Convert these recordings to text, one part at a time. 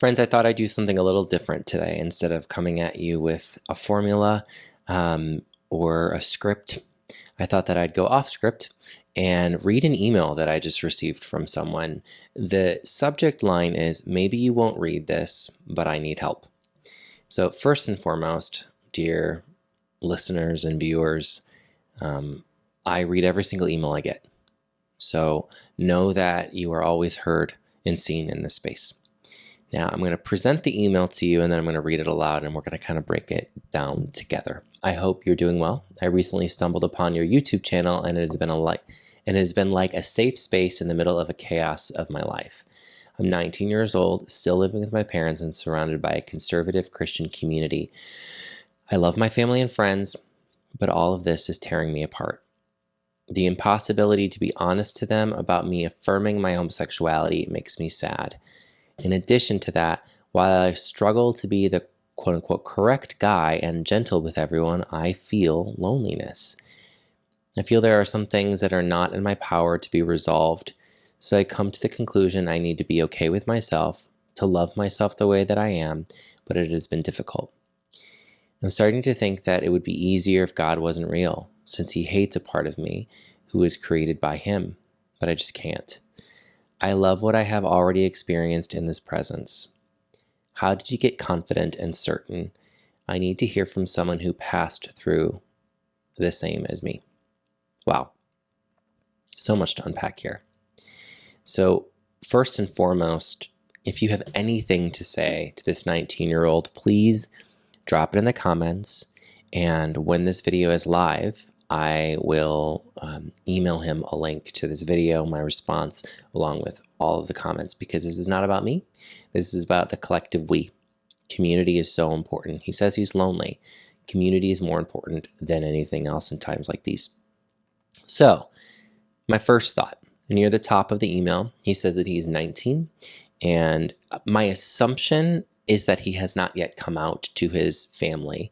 Friends, I thought I'd do something a little different today. Instead of coming at you with a formula or a script, I thought that I'd go off script and read an email that I just received from someone. The subject line is, maybe you won't read this, but I need help. So first and foremost, dear listeners and viewers, I read every single email I get. So know that you are always heard and seen in this space. Now I'm going to present the email to you and then I'm going to read it aloud and we're going to kind of break it down together. I hope you're doing well. I recently stumbled upon your YouTube channel and it has been like a safe space in the middle of a chaos of my life. I'm 19 years old, still living with my parents and surrounded by a conservative Christian community. I love my family and friends, but all of this is tearing me apart. The impossibility to be honest to them about me affirming my homosexuality makes me sad. In addition to that, while I struggle to be the quote-unquote correct guy and gentle with everyone, I feel loneliness. I feel there are some things that are not in my power to be resolved, so I come to the conclusion I need to be okay with myself, to love myself the way that I am, but it has been difficult. I'm starting to think that it would be easier if God wasn't real, since He hates a part of me who was created by Him, but I just can't. I love what I have already experienced in this presence. How did you get confident and certain? I need to hear from someone who passed through the same as me. Wow. So much to unpack here. So first and foremost, if you have anything to say to this 19-year-old, please drop it in the comments. And when this video is live, I will email him a link to this video, my response, along with all of the comments, because this is not about me. This is about the collective we. Community is so important. He says he's lonely. Community is more important than anything else in times like these. So, my first thought, near the top of the email, he says that he's 19, and my assumption is that he has not yet come out to his family,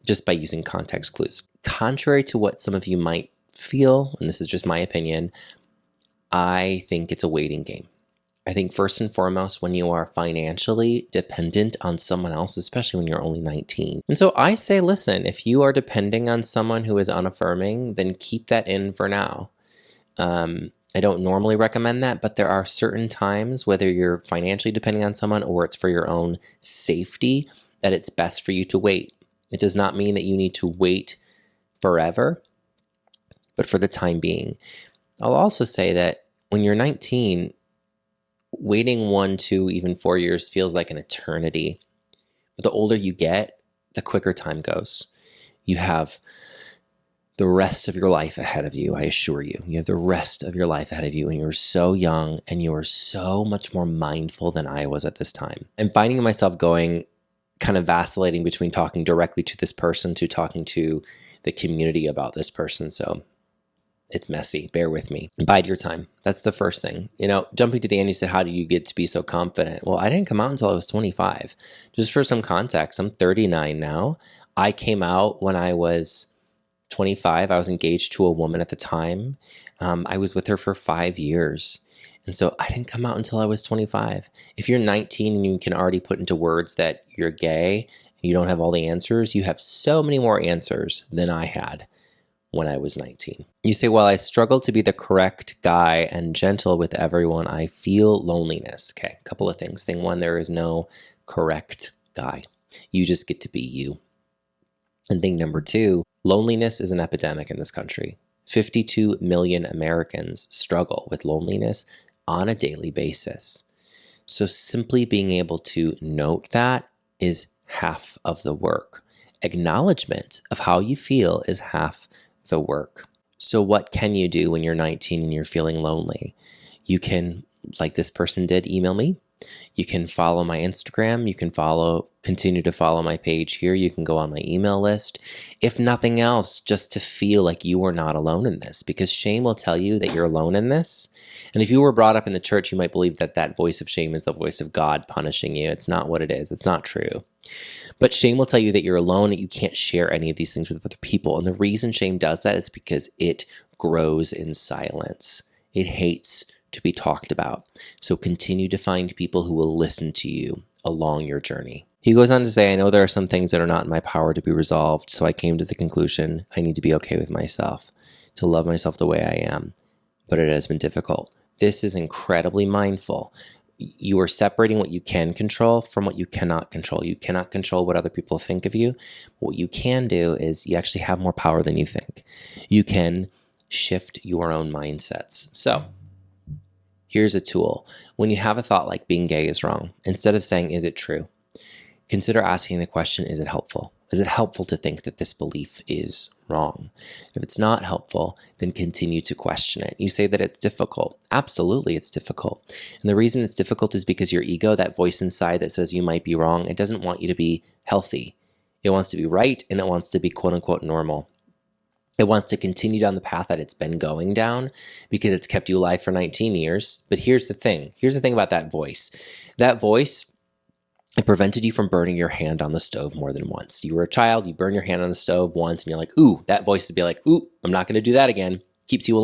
just by using context clues. Contrary to what some of you might feel, and this is just my opinion, I think it's a waiting game. I think first and foremost, when you are financially dependent on someone else, especially when you're only 19. And so I say, listen, if you are depending on someone who is unaffirming, then keep that in for now. I don't normally recommend that, but there are certain times, whether you're financially depending on someone or it's for your own safety, that it's best for you to wait. It does not mean that you need to wait forever, but for the time being. I'll also say that when you're 19, waiting 1, 2, even 4 years feels like an eternity. But the older you get, the quicker time goes. You have the rest of your life ahead of you, I assure you. You have the rest of your life ahead of you, and you're so young, and you are so much more mindful than I was at this time. And finding myself going, kind of vacillating between talking directly to this person to talking to the community about this person. So it's messy. Bear with me. Bide your time. That's the first thing. Jumping to the end, you said, how do you get to be so confident? Well, I didn't come out until I was 25. Just for some context, I'm 39 now. I came out when I was 25. I was engaged to a woman at the time. I was with her for 5 years. And so I didn't come out until I was 25. If you're 19 and you can already put into words that you're gay and you don't have all the answers, you have so many more answers than I had when I was 19. You say, while I struggle to be the correct guy and gentle with everyone, I feel loneliness. Okay, a couple of things. Thing one, there is no correct guy. You just get to be you. And thing number two, loneliness is an epidemic in this country. 52 million Americans struggle with loneliness on a daily basis. So simply being able to note that is half of the work. Acknowledgement of how you feel is half the work. So what can you do when you're 19 and you're feeling lonely? You can, like this person did, email me. You can follow my Instagram. You can continue to follow my page here. You can go on my email list. If nothing else, just to feel like you are not alone in this, because shame will tell you that you're alone in this. And if you were brought up in the church, you might believe that that voice of shame is the voice of God punishing you. It's not what it is. It's not true. But shame will tell you that you're alone, and you can't share any of these things with other people. And the reason shame does that is because it grows in silence. It hates to be talked about. So continue to find people who will listen to you along your journey. He goes on to say, I know there are some things that are not in my power to be resolved, so I came to the conclusion I need to be okay with myself, to love myself the way I am. But it has been difficult. This is incredibly mindful. You are separating what you can control from what you cannot control. You cannot control what other people think of you. What you can do is you actually have more power than you think. You can shift your own mindsets. So here's a tool. When you have a thought like being gay is wrong, instead of saying, is it true? Consider asking the question, is it helpful? Is it helpful to think that this belief is wrong? If it's not helpful, then continue to question it. You say that it's difficult. Absolutely, it's difficult. And the reason it's difficult is because your ego, that voice inside that says you might be wrong, it doesn't want you to be healthy. It wants to be right, and it wants to be quote unquote normal. It wants to continue down the path that it's been going down because it's kept you alive for 19 years. But here's the thing. Here's the thing about that voice. That voice, it prevented you from burning your hand on the stove more than once. You were a child, you burn your hand on the stove once, and you're like, ooh, that voice would be like, ooh, I'm not going to do that again. Keeps you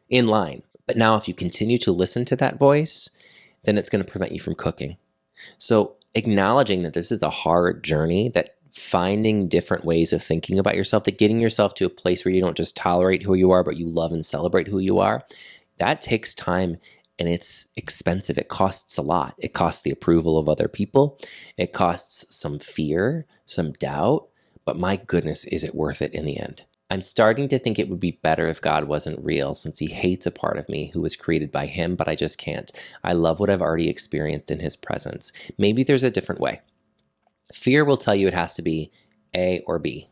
in line. But now if you continue to listen to that voice, then it's going to prevent you from cooking. So acknowledging that this is a hard journey, that finding different ways of thinking about yourself, that getting yourself to a place where you don't just tolerate who you are, but you love and celebrate who you are, that takes time. And it's expensive. It costs a lot. It costs the approval of other people. It costs some fear, some doubt. But my goodness, is it worth it in the end? I'm starting to think it would be better if God wasn't real, since he hates a part of me who was created by him, but I just can't. I love what I've already experienced in his presence. Maybe there's a different way. Fear will tell you it has to be A or B.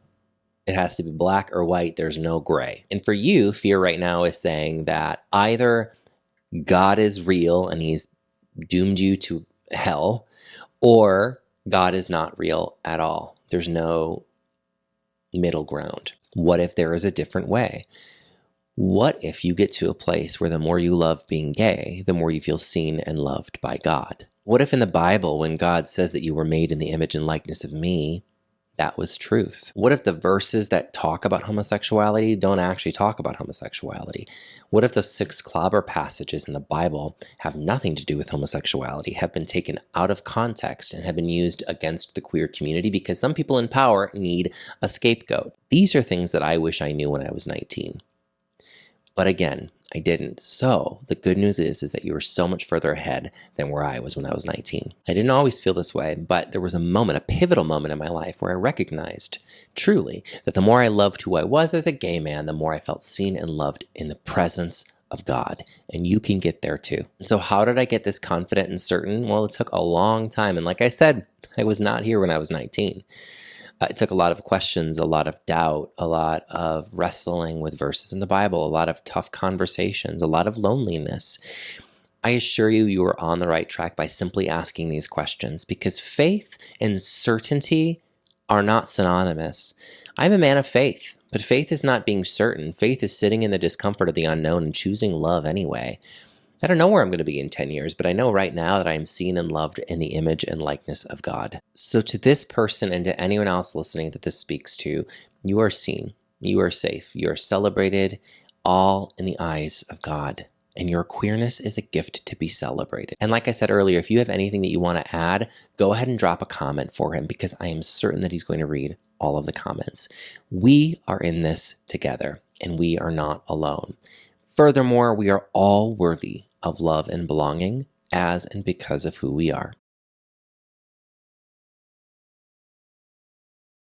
It has to be black or white. There's no gray. And for you, fear right now is saying that either God is real and he's doomed you to hell, or God is not real at all. There's no middle ground. What if there is a different way? What if you get to a place where the more you love being gay, the more you feel seen and loved by God? What if in the Bible, when God says that you were made in the image and likeness of me, that was truth? What if the verses that talk about homosexuality don't actually talk about homosexuality? What if the 6 clobber passages in the Bible have nothing to do with homosexuality, have been taken out of context and have been used against the queer community because some people in power need a scapegoat? These are things that I wish I knew when I was 19. But again, I didn't. So the good news is that you were so much further ahead than where I was when I was 19. I didn't always feel this way, but there was a moment, a pivotal moment in my life where I recognized truly that the more I loved who I was as a gay man, the more I felt seen and loved in the presence of God. And you can get there too. And so how did I get this confident and certain? Well, it took a long time. And like I said, I was not here when I was 19. It took a lot of questions, a lot of doubt, a lot of wrestling with verses in the Bible, a lot of tough conversations, a lot of loneliness. I assure you, you are on the right track by simply asking these questions, because faith and certainty are not synonymous. I'm a man of faith, but faith is not being certain. Faith is sitting in the discomfort of the unknown and choosing love anyway. I don't know where I'm going to be in 10 years, but I know right now that I am seen and loved in the image and likeness of God. So to this person and to anyone else listening that this speaks to, you are seen, you are safe, you are celebrated, all in the eyes of God. And your queerness is a gift to be celebrated. And like I said earlier, if you have anything that you want to add, go ahead and drop a comment for him, because I am certain that he's going to read all of the comments. We are in this together, and we are not alone. Furthermore, we are all worthy of love and belonging as and because of who we are.